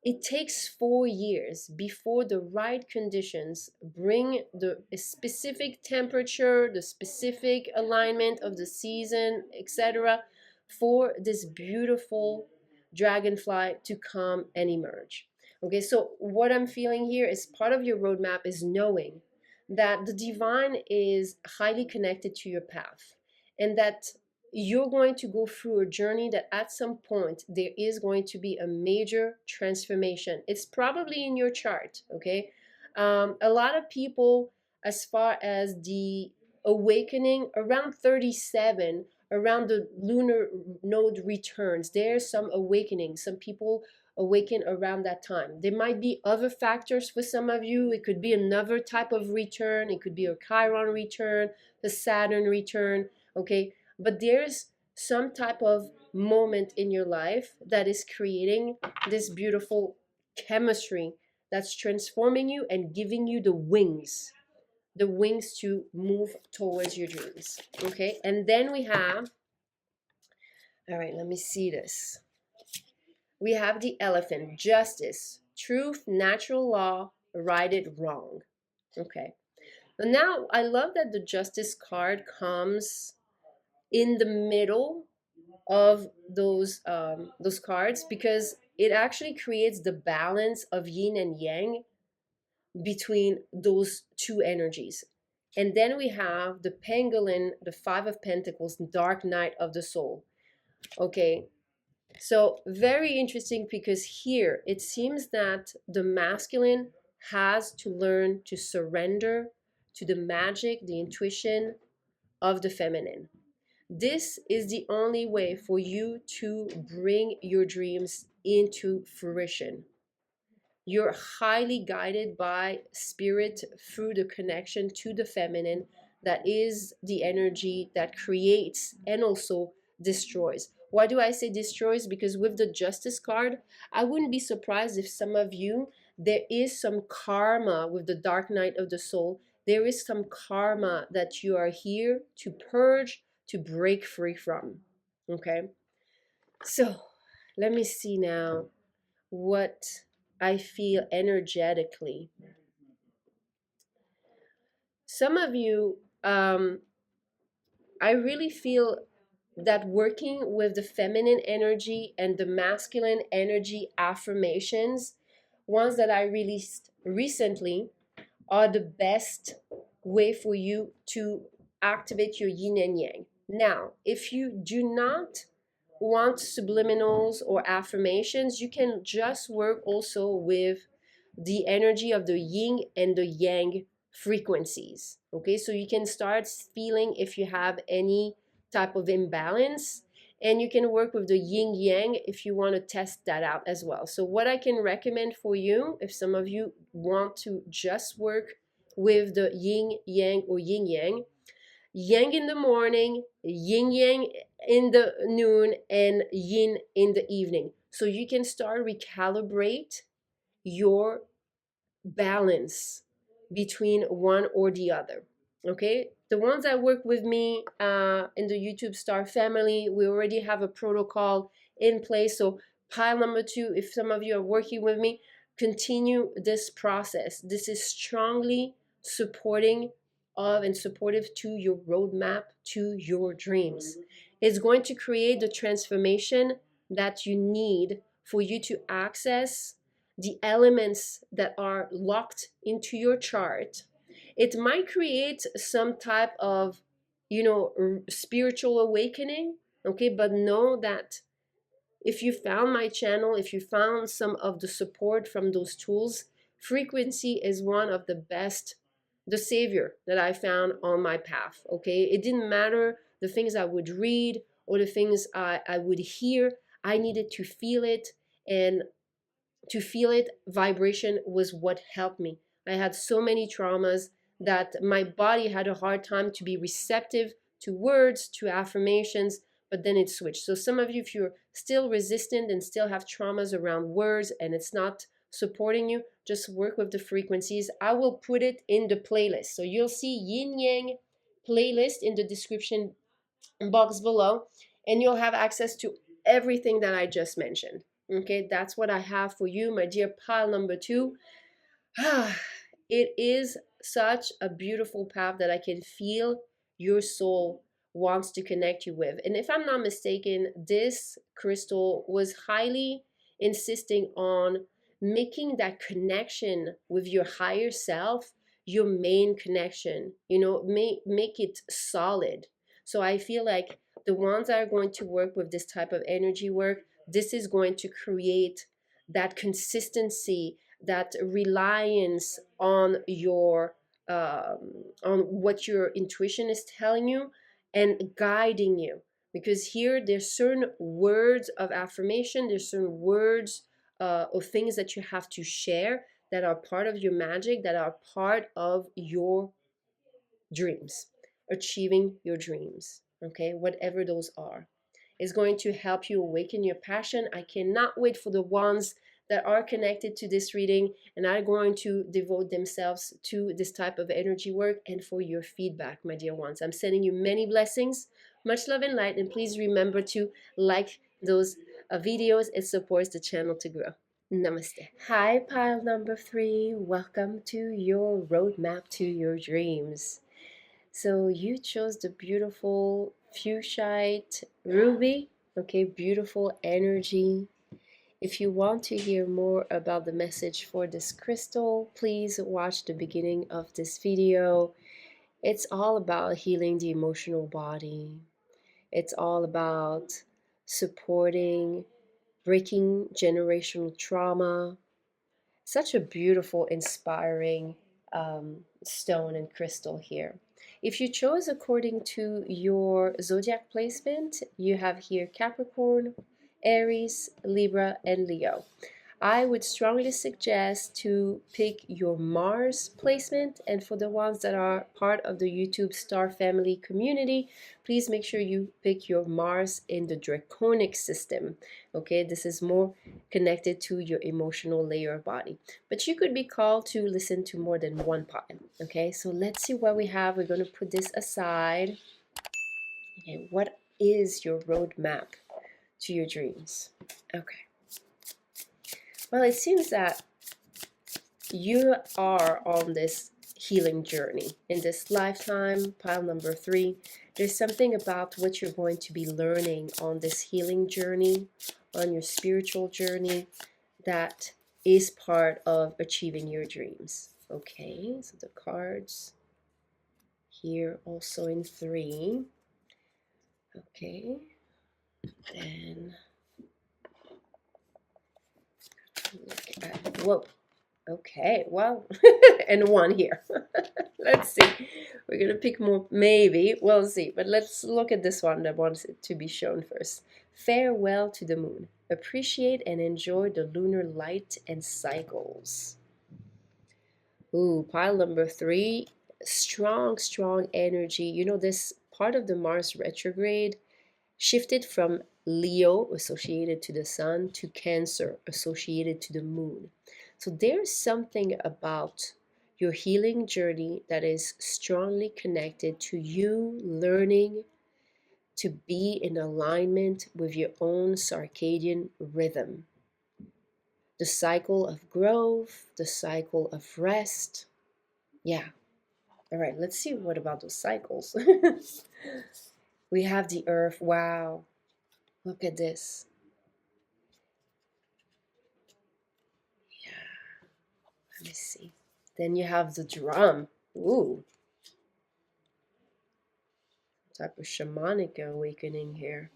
it takes 4 years before the right conditions bring the specific temperature, the specific alignment of the season, etc., for this beautiful dragonfly to come and emerge. Okay, so what I'm feeling here is part of your roadmap is knowing that the divine is highly connected to your path, and that you're going to go through a journey that at some point there is going to be a major transformation. It's probably in your chart, okay? A lot of people, as far as the awakening, around 37, around the lunar node returns, there's some awakening. Some people awaken around that time. There might be other factors for some of you. It could be another type of return. It could be a Chiron return, a Saturn return, okay? But there's some type of moment in your life that is creating this beautiful chemistry that's transforming you and giving you the wings to move towards your dreams, okay? And then we have, all right, let me see this. We have the elephant, justice, truth, natural law, right it, wrong, okay? And now I love that the justice card comes in the middle of those cards, because it actually creates the balance of yin and yang between those two energies. And then we have the pangolin, the Five of Pentacles, dark night of the soul. Okay, so very interesting, because here it seems that the masculine has to learn to surrender to the magic, the intuition of the feminine. This is the only way for you to bring your dreams into fruition. You're highly guided by spirit through the connection to the feminine, that is the energy that creates and also destroys. Why do I say destroys? Because with the justice card, I wouldn't be surprised if some of you, there is some karma with the dark night of the soul. There is some karma that you are here to purge, to break free from. Okay? So let me see now what I feel energetically. Some of you, I really feel that working with the feminine energy and the masculine energy affirmations, ones that I released recently, are the best way for you to activate your yin and yang. Now, if you do not want subliminals or affirmations, you can just work also with the energy of the yin and the yang frequencies. Okay, so you can start feeling if you have any type of imbalance, and you can work with the yin yang if you want to test that out as well. So what I can recommend for you, if some of you want to just work with the yin yang or yin yang, yang in the morning, yin yang in the noon, and yin in the evening, so you can start recalibrate your balance between one or the other. Okay, the ones that work with me in the YouTube Star family, we already have a protocol in place. So pile number 2, if some of you are working with me, continue this process. This is strongly supporting of and supportive to your roadmap to your dreams. It's going to create the transformation that you need for you to access the elements that are locked into your chart. It might create some type of, spiritual awakening, okay? But know that if you found my channel, if you found some of the support from those tools, frequency is one of the best, the savior that I found on my path, okay? It didn't matter the things I would read or the things I would hear. I needed to feel it, and to feel it, vibration was what helped me. I had so many traumas that my body had a hard time to be receptive to words, to affirmations, but then it switched. So some of you, if you're still resistant and still have traumas around words and it's not supporting you, just work with the frequencies. I will put it in the playlist. So you'll see yin yang playlist in the description box below, and you'll have access to everything that I just mentioned. Okay, that's what I have for you, my dear pile number 2. It is such a beautiful path that I can feel your soul wants to connect you with. And if I'm not mistaken, this crystal was highly insisting on making that connection with your higher self your main connection, make it solid. So I feel like the ones that are going to work with this type of energy work, this is going to create that consistency, that reliance on your on what your intuition is telling you and guiding you. Because here there's certain words of affirmation, there's certain words or things that you have to share that are part of your magic, that are part of your dreams, achieving your dreams, okay, whatever those are. It's going to help you awaken your passion. I cannot wait for the ones that are connected to this reading and are going to devote themselves to this type of energy work, and for your feedback, my dear ones. I'm sending you many blessings, much love and light, and please remember to like those videos. It supports the channel to grow. Namaste. Hi, pile number 3. Welcome to your roadmap to your dreams. So you chose the beautiful Fuschite ruby. Okay, beautiful energy. If you want to hear more about the message for this crystal, please watch the beginning of this video. It's all about healing the emotional body. It's all about supporting, breaking generational trauma. Such a beautiful, inspiring stone and crystal here. If you chose according to your zodiac placement, you have here Capricorn, Aries, Libra, and Leo. I would strongly suggest to pick your Mars placement, and for the ones that are part of the YouTube Star Family community, please make sure you pick your Mars in the Draconic system. Okay, this is more connected to your emotional layer of body. But you could be called to listen to more than one pile. Okay, so let's see what we have. We're going to put this aside. Okay, what is your roadmap to your dreams? Okay. Well, it seems that you are on this healing journey in this lifetime, pile number 3. There's something about what you're going to be learning on this healing journey, on your spiritual journey, that is part of achieving your dreams. Okay, so the cards here also in 3. Okay, then look at, whoa. Okay, well, and 1 here. Let's see. We're going to pick more, maybe. We'll see. But let's look at this one that wants it to be shown first. Farewell to the moon. Appreciate and enjoy the lunar light and cycles. Ooh, pile number 3. Strong, strong energy. You know, this part of the Mars retrograde shifted from Leo, associated to the sun, to Cancer, associated to the moon. So there's something about your healing journey that is strongly connected to you learning to be in alignment with your own circadian rhythm. The cycle of growth, the cycle of rest. Yeah. All right, let's see what about those cycles. We have the earth. Wow. Look at this. Yeah. Let me see. Then you have the drum. Ooh. Type of shamanic awakening here.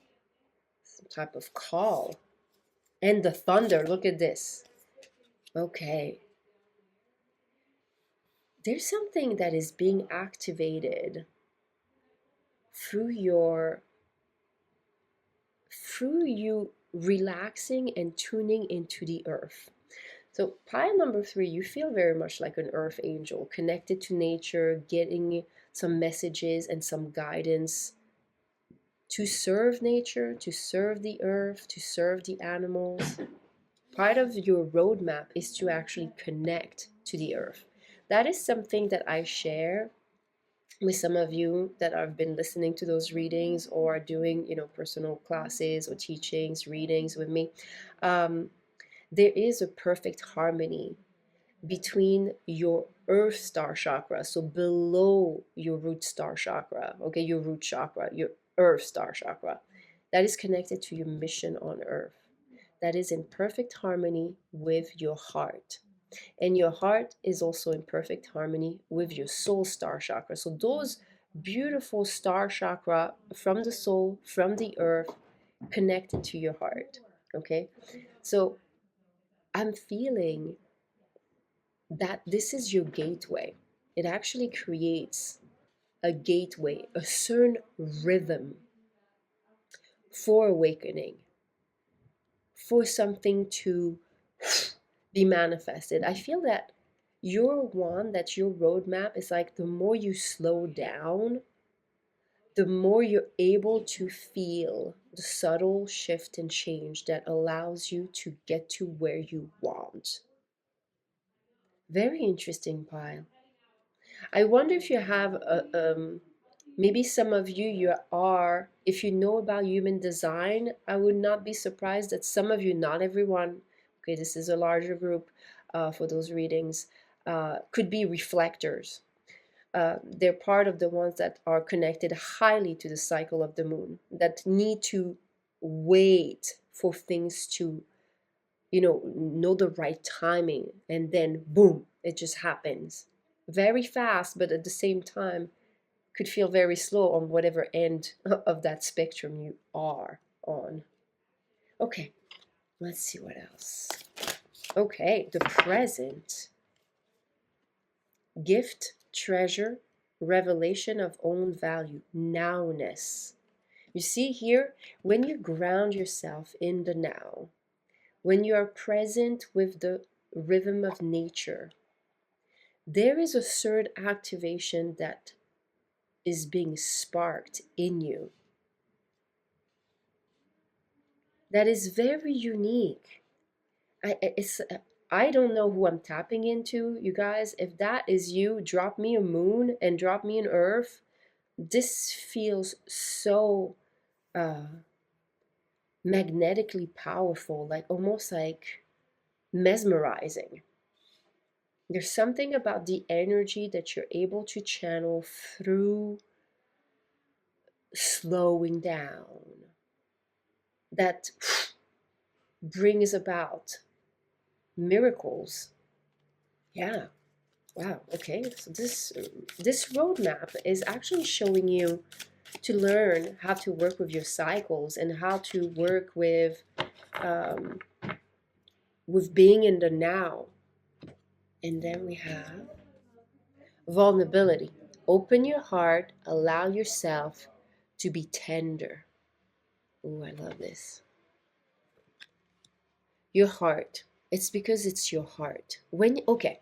Some type of call. And the thunder. Look at this. Okay. There's something that is being activated through you relaxing and tuning into the earth. So pile number 3, you feel very much like an earth angel, connected to nature, getting some messages and some guidance to serve nature, to serve the earth, to serve the animals. Part of your roadmap is to actually connect to the earth. That is something that I share with some of you that have been listening to those readings or are doing, personal classes or teachings, readings with me. There is a perfect harmony between your earth star chakra, so below your root star chakra, okay, your root chakra, your earth star chakra, that is connected to your mission on earth. That is in perfect harmony with your heart. And your heart is also in perfect harmony with your soul star chakra. So those beautiful star chakra from the soul, from the earth, connected to your heart. Okay? So I'm feeling that this is your gateway. It actually creates a gateway, a certain rhythm for awakening, for something to be manifested. I feel that your one, that's your roadmap, is like the more you slow down, the more you're able to feel the subtle shift and change that allows you to get to where you want. Very interesting pile. I wonder if you have maybe some of you are, if you know about human design, I would not be surprised that some of you, not everyone, okay, this is a larger group for those readings, could be reflectors. They're part of the ones that are connected highly to the cycle of the moon, that need to wait for things to, know the right timing, and then boom, it just happens. Very fast, but at the same time, could feel very slow on whatever end of that spectrum you are on. Okay, let's see what else. Okay, the present. Gift, treasure, revelation of own value, nowness. You see here, when you ground yourself in the now, when you are present with the rhythm of nature, there is a certain activation that is being sparked in you that is very unique. I don't know who I'm tapping into, you guys. If that is you, drop me a moon and drop me an earth. This feels so magnetically powerful, like almost like mesmerizing. There's something about the energy that you're able to channel through slowing down that brings about miracles. Yeah. Wow. Okay. So this roadmap is actually showing you to learn how to work with your cycles and how to work um, with being in the now. And then we have vulnerability. Open your heart, allow yourself to be tender. Oh, I love this. Your heart. It's because it's your heart. Okay.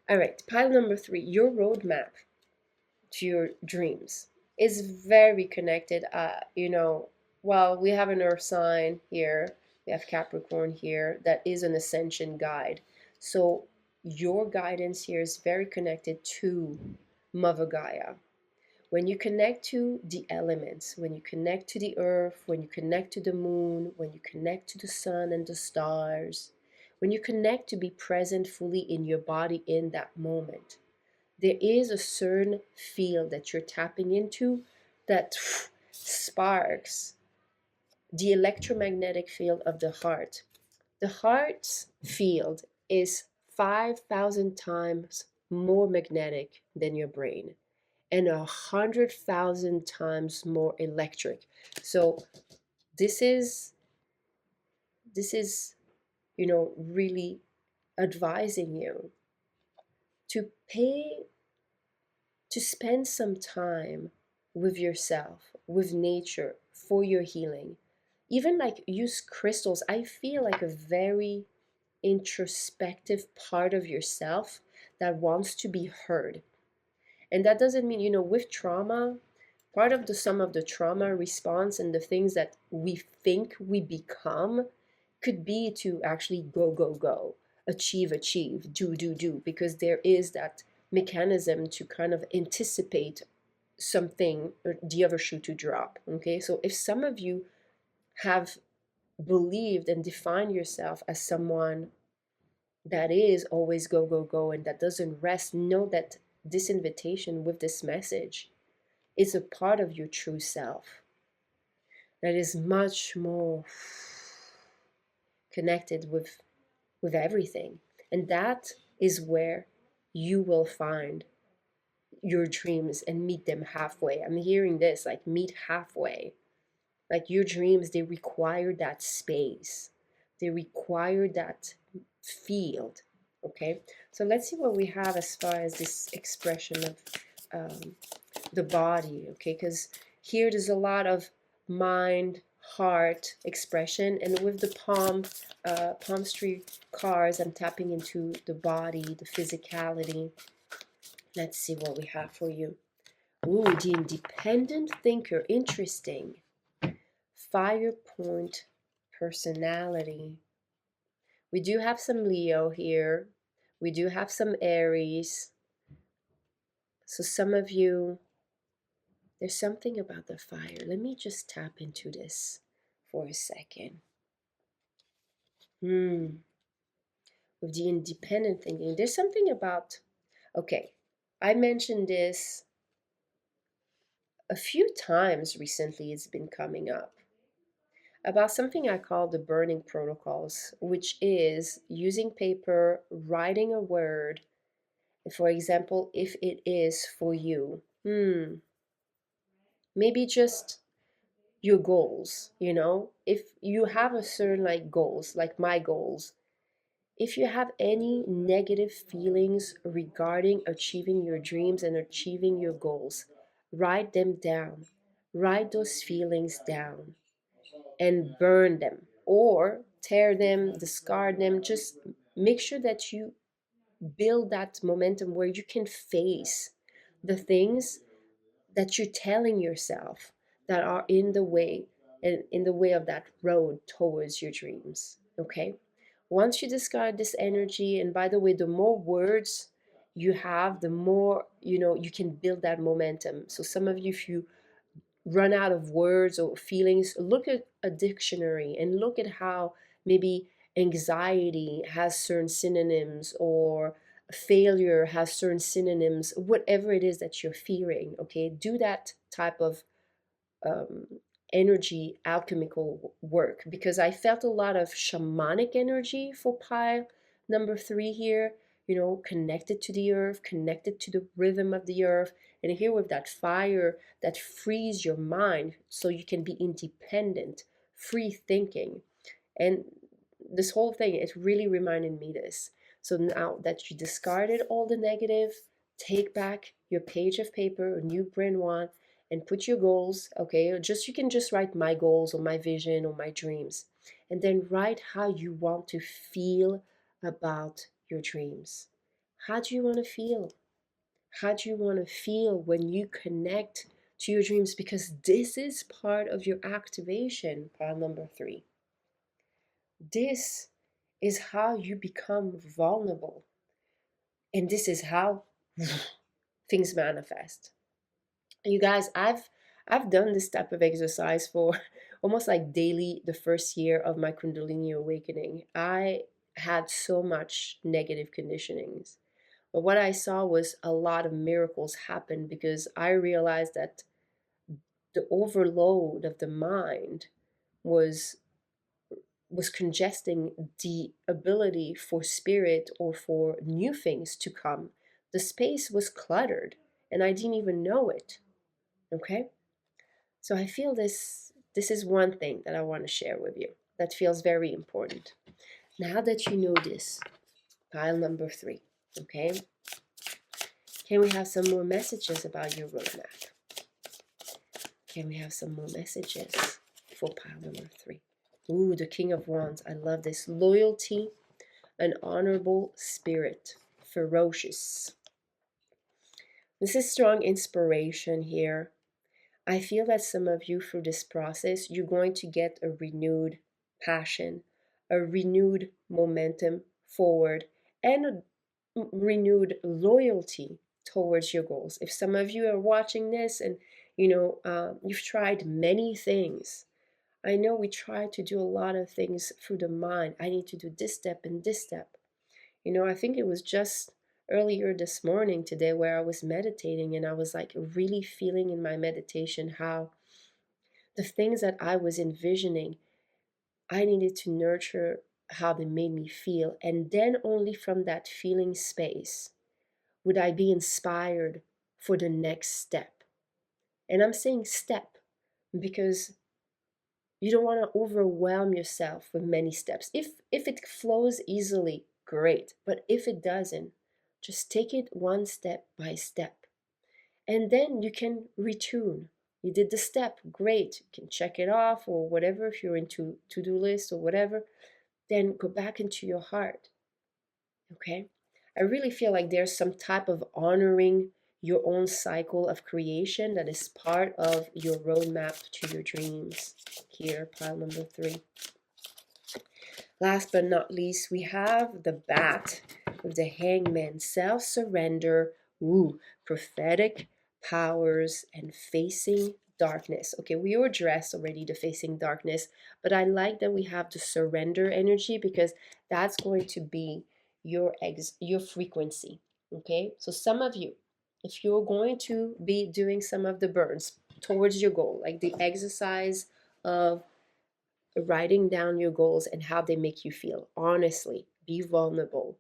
All right. Pile number 3, your roadmap to your dreams is very connected. Well, we have an earth sign here. We have Capricorn here. That is an ascension guide. So your guidance here is very connected to Mother Gaia. When you connect to the elements, when you connect to the earth, when you connect to the moon, when you connect to the sun and the stars, when you connect to be present fully in your body in that moment, there is a certain field that you're tapping into that sparks the electromagnetic field of the heart. The heart's field is 5,000 times more magnetic than your brain and 100,000 times more electric. So this is really advising you to spend some time with yourself, with nature for your healing. Even like use crystals. I feel like a very introspective part of yourself that wants to be heard. And that doesn't mean, with trauma, part of the sum of the trauma response and the things that we think we become could be to actually go, go, go, achieve, achieve, do, do, do, because there is that mechanism to kind of anticipate something or the other shoe to drop. Okay, so if some of you have believed and defined yourself as someone that is always go, go, go, and that doesn't rest, know that this invitation with this message is a part of your true self that is much more connected with everything. And that is where you will find your dreams and meet them halfway. I'm hearing this, like meet halfway. Like your dreams, they require that space. They require that field. Okay, so let's see what we have as far as this expression of the body. Okay, because here there's a lot of mind, heart expression, and with the palm tree cards, I'm tapping into the body, the physicality. Let's see what we have for you. Ooh, the independent thinker, interesting. Fire point personality. We do have some Leo here. We do have some Aries. So some of you, there's something about the fire. Let me just tap into this for a second. With the independent thinking, there's something about, okay, I mentioned this a few times recently, it's been coming up, about something I call the burning protocols, which is using paper, writing a word. For example, if it is for you, maybe just your goals, if you have a certain like goals, like my goals, if you have any negative feelings regarding achieving your dreams and achieving your goals, write them down. Write those feelings down and burn them or tear them, discard them. Just make sure that you build that momentum where you can face the things that you're telling yourself that are in the way and in the way of that road towards your dreams. Okay, once you discard this energy, and by the way, the more words you have, the more you can build that momentum. So some of you, if you run out of words or feelings, look at a dictionary and look at how maybe anxiety has certain synonyms, or failure has certain synonyms, whatever it is that you're fearing. Okay, do that type of um, energy alchemical work, because I felt a lot of shamanic energy for pile number 3 here, connected to the earth, connected to the rhythm of the earth. And here with that fire that frees your mind so you can be independent, free thinking. And this whole thing, it really reminded me this. So now that you discarded all the negative, take back your page of paper, a new brand one, and put your goals, okay? Or just you can just write my goals or my vision or my dreams. And then write how you want to feel about your dreams. How do you want to feel? How do you want to feel when you connect to your dreams? Because this is part of your activation, pile number 3. This is how you become vulnerable. And this is how things manifest. You guys, I've done this type of exercise for almost like daily the first year of my Kundalini awakening. I had so much negative conditionings. But what I saw was a lot of miracles happen, because I realized that the overload of the mind was congesting the ability for spirit or for new things to come. The space was cluttered and I didn't even know it. Okay? So I feel this is one thing that I want to share with you that feels very important. Now that you know this, pile number 3, okay? Can we have some more messages about your roadmap? Can we have some more messages for pile number 3? Ooh, the King of Wands. I love this. Loyalty, an honorable spirit, ferocious. This is strong inspiration here. I feel that some of you, through this process, you're going to get a renewed passion, a renewed momentum forward, and a renewed loyalty towards your goals. If some of you are watching this and you've tried many things, I know we try to do a lot of things through the mind. I need to do this step and this step. I think it was just earlier this morning today where I was meditating, and I was like really feeling in my meditation how the things that I was envisioning, I needed to nurture how they made me feel. And then only from that feeling space would I be inspired for the next step. And I'm saying step because you don't want to overwhelm yourself with many steps. If it flows easily, great. But if it doesn't, just take it one step by step. And then you can retune. You did the step, great. You can check it off or whatever if you're into to-do list or whatever. Then go back into your heart. Okay? I really feel like there's some type of honoring your own cycle of creation that is part of your roadmap to your dreams. Here, pile number 3. Last but not least, we have the bat with the hangman, self-surrender, prophetic powers, and facing darkness. Okay, we addressed already the facing darkness, but I like that we have the surrender energy because that's going to be your frequency. Okay, so some of you, if you're going to be doing some of the burns towards your goal, like the exercise of writing down your goals and how they make you feel. Honestly, be vulnerable.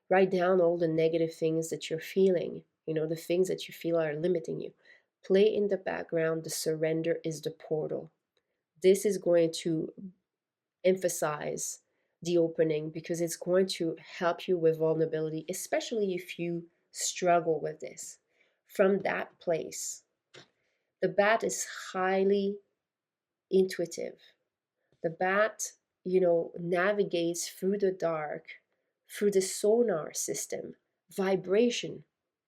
Write down all the negative things that you're feeling, the things that you feel are limiting you. Play in the background, the surrender is the portal. This is going to emphasize the opening because it's going to help you with vulnerability, especially if you struggle with this. From that place, the bat is highly intuitive. The bat, navigates through the dark, through the sonar system. Vibration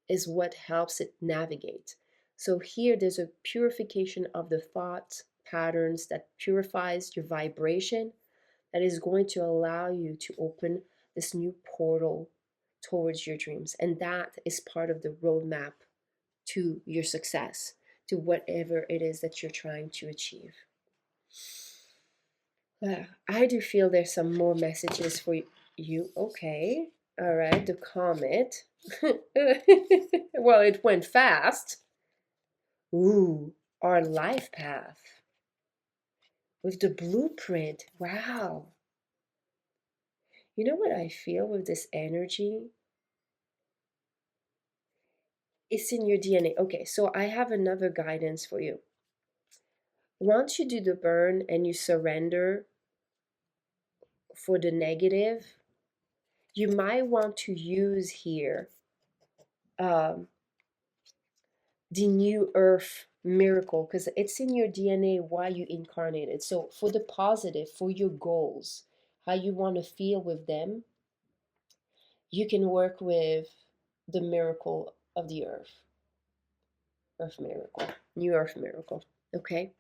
is what helps it navigate. So here there's a purification of the thought patterns that purifies your vibration that is going to allow you to open this new portal towards your dreams. And that is part of the roadmap to your success, to whatever it is that you're trying to achieve. I do feel there's some more messages for you. Okay. All right. The comet. Well, it went fast. Ooh, our life path with the blueprint. Wow. You know what I feel with this energy? It's in your DNA. Okay, so I have another guidance for you. Once you do the burn and you surrender for the negative, you might want to use here um, the new earth miracle because it's in your DNA why you incarnated. So for the positive, for your goals, how you want to feel with them, you can work with the miracle of the earth miracle, new earth miracle. Okay.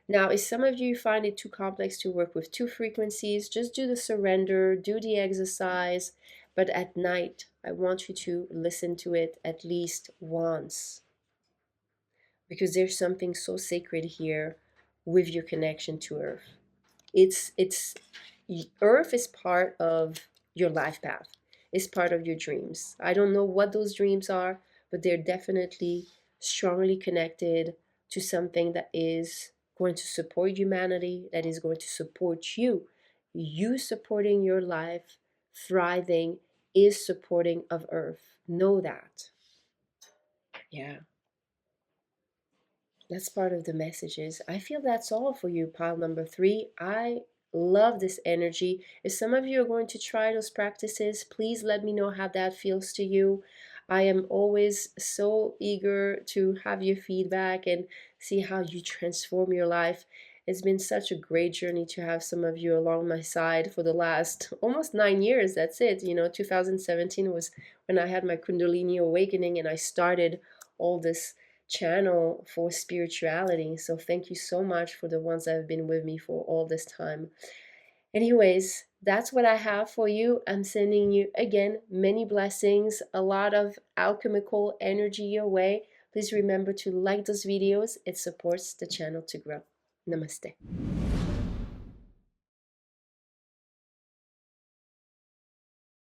Now, if some of you find it too complex to work with 2 frequencies, just do the surrender, do the exercise, but at night, I want you to listen to it at least once because there's something so sacred here with your connection to earth. It's earth is part of your life path. It's part of your dreams. I don't know what those dreams are, but they're definitely strongly connected to something that is going to support humanity, that is going to support you. You supporting your life, thriving is supporting of earth. Know that. Yeah. That's part of the messages. I feel that's all for you, pile number 3. I love this energy. If some of you are going to try those practices, please let me know how that feels to you. I am always so eager to have your feedback and see how you transform your life. It's been such a great journey to have some of you along my side for the last almost 9 years. That's it. 2017 was when I had my Kundalini awakening and I started all this channel for spirituality. So thank you so much for the ones that have been with me for all this time. Anyways, that's what I have for you. I'm sending you again many blessings, a lot of alchemical energy your way. Please remember to like those videos. It supports the channel to grow. Namaste.